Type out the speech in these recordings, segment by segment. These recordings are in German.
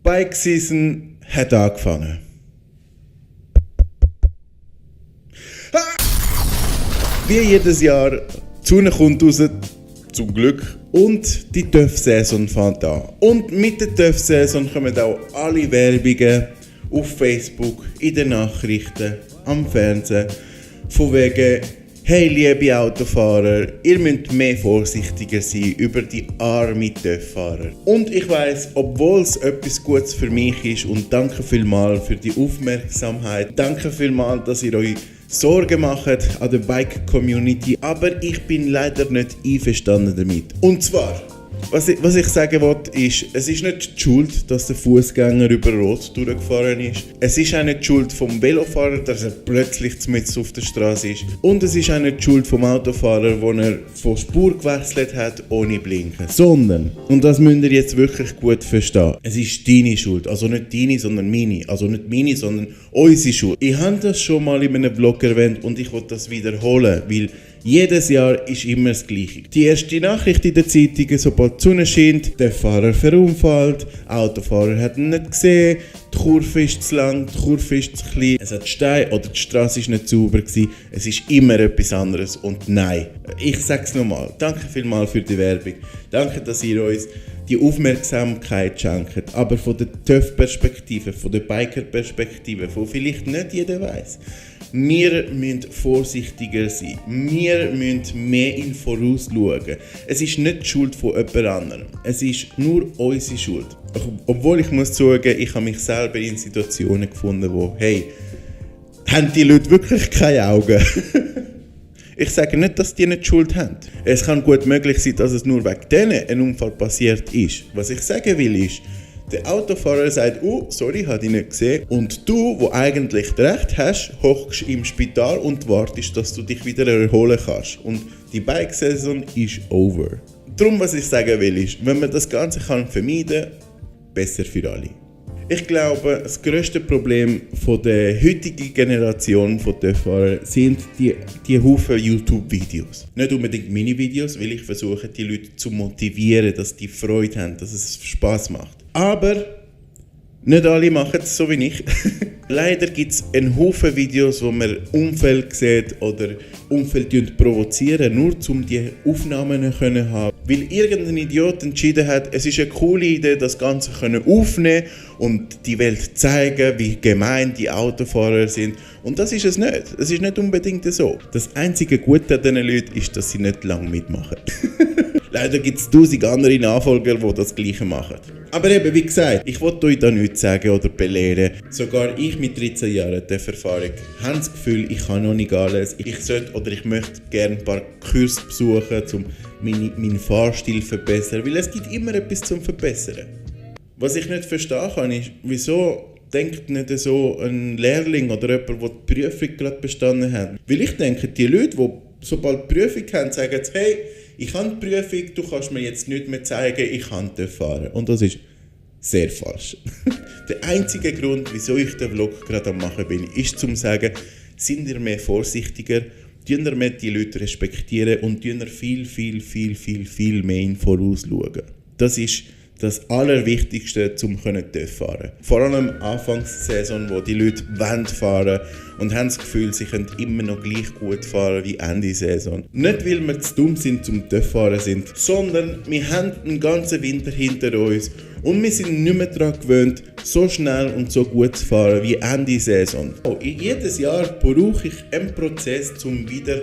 Bike Season hat angefangen. Wie jedes Jahr, die Sonne kommt raus, zum Glück, und die TÜV-Saison fängt an. Und mit der TÜV-Saison kommen auch alle Werbungen auf Facebook, in den Nachrichten, am Fernsehen, von wegen: hey liebe Autofahrer, ihr müsst mehr vorsichtiger sein über die armen TÜV-Fahrer. Und ich weiss, obwohl es etwas Gutes für mich ist, und danke vielmals für die Aufmerksamkeit, danke vielmals, dass ihr euch Sorgen macht an der Bike-Community, aber ich bin leider nicht einverstanden damit. Und zwar, was ich sagen wollte, ist, es ist nicht die Schuld, dass der Fußgänger über Rot durchgefahren ist. Es ist auch nicht die Schuld vom Velofahrer, dass er plötzlich mitten auf der Straße ist. Und es ist auch nicht die Schuld vom Autofahrer, wo er von Spur gewechselt hat, ohne Blinken. Sondern, und das müsst ihr jetzt wirklich gut verstehen, es ist deine Schuld. Also nicht deine, sondern meine. Also nicht meine, sondern unsere Schuld. Ich habe das schon mal in einem Vlog erwähnt und ich will das wiederholen, weil jedes Jahr ist immer das Gleiche. Die erste Nachricht in den Zeitungen, sobald die Sonne scheint, der Fahrer verunfallt, der Autofahrer hat ihn nicht gesehen, die Kurve ist zu lang, die Kurve ist zu klein, es hat Steine oder die Straße ist nicht sauber gewesen. Es ist immer etwas anderes. Und nein, ich sage es nochmal, danke vielmals für die Werbung. Danke, dass ihr uns die Aufmerksamkeit schenkt. Aber von der TÜV-Perspektive, von der Biker-Perspektive, von vielleicht nicht jeder weiss, wir müssen vorsichtiger sein. Wir müssen mehr in Voraus schauen. Es ist nicht die Schuld von jemand anderem. Es ist nur unsere Schuld. Obwohl ich muss sagen, ich habe mich selber in Situationen gefunden, wo, hey, haben die Leute wirklich keine Augen? Ich sage nicht, dass die nicht Schuld haben. Es kann gut möglich sein, dass es nur wegen denen ein Unfall passiert ist. Was ich sagen will ist, der Autofahrer sagt: oh, sorry, habe ich nicht gesehen. Und du, wo eigentlich recht hast, hockst im Spital und wartest, dass du dich wieder erholen kannst. Und die Bike-Saison ist over. Darum, was ich sagen will, ist, wenn man das Ganze vermeiden kann, besser für alle. Ich glaube, das grösste Problem von der heutigen Generation von TÜV-Fahrern sind die Haufen YouTube-Videos. Nicht unbedingt Mini-Videos, weil ich versuche, die Leute zu motivieren, dass die Freude haben, dass es Spaß macht. Aber nicht alle machen es so wie ich. Leider gibt es einen Haufen Videos, wo man Unfälle sieht oder Unfälle provozieren, nur um die Aufnahmen zu haben. Weil irgendein Idiot entschieden hat, es ist eine coole Idee, das Ganze aufnehmen und die Welt zeigen, wie gemein die Autofahrer sind. Und das ist es nicht. Es ist nicht unbedingt so. Das einzige Gute an diesen Leuten ist, dass sie nicht lange mitmachen. Leider gibt es 1000 andere Nachfolger, die das Gleiche machen. Aber eben, wie gesagt, ich will euch da nichts sagen oder belehren. Sogar ich mit 13 Jahren der Erfahrung habe das Gefühl, ich kann noch nicht alles. Ich sollte oder ich möchte gerne ein paar Kurse besuchen, um meinen Fahrstil zu verbessern. Weil es gibt immer etwas zum Verbessern. Was ich nicht verstehen kann, ist, wieso denkt nicht so ein Lehrling oder jemand, der die Prüfung gerade bestanden hat. Weil ich denke, die Leute, die sobald die Prüfung haben, sagen: hey, ich habe die Prüfung, du kannst mir jetzt nichts mehr zeigen, ich kann fahren. Und das ist sehr falsch. Der einzige Grund, wieso ich den Vlog gerade am machen bin, ist zum sagen, sind ihr mehr vorsichtiger, tun ihr mehr die Leute respektieren und tun ihr viel mehr in Voraus schauen. Das ist das Allerwichtigste, um TÜV fahren. Vor allem Anfangssaison, wo die Leute fahren wollen und haben das Gefühl, sie können immer noch gleich gut fahren wie Ende Saison. Nicht, weil wir zu dumm sind zum TÜV fahren sind, sondern wir haben einen ganzen Winter hinter uns und wir sind nicht mehr daran gewöhnt, so schnell und so gut zu fahren wie Ende Saison. Jedes Jahr brauche ich einen Prozess, um wieder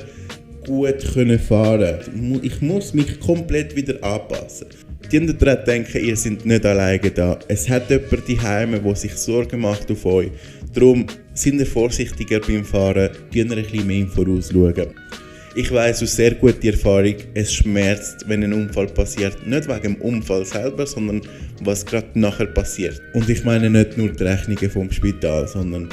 gut fahren zu können. Ich muss mich komplett wieder anpassen. Die daran denken, ihr seid nicht alleine da. Es hat jemand daheim, der sich Sorgen macht auf euch. Darum seid ihr vorsichtiger beim Fahren, tun ihr ein bisschen mehr im Voraus schauen. Ich weiss aus sehr guter Erfahrung, es schmerzt, wenn ein Unfall passiert. Nicht wegen dem Unfall selber, sondern was gerade nachher passiert. Und ich meine nicht nur die Rechnungen vom Spital, sondern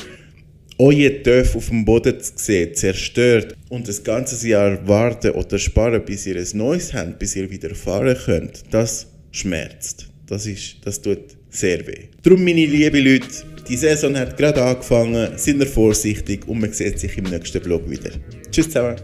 euer TÜV auf dem Boden zu sehen, zerstört und ein ganzes Jahr warten oder sparen, bis ihr ein neues habt, bis ihr wieder fahren könnt, das schmerzt. Das tut sehr weh. Darum, meine lieben Leute, die Saison hat gerade angefangen, seid ihr vorsichtig und man sieht sich im nächsten Vlog wieder. Tschüss zusammen.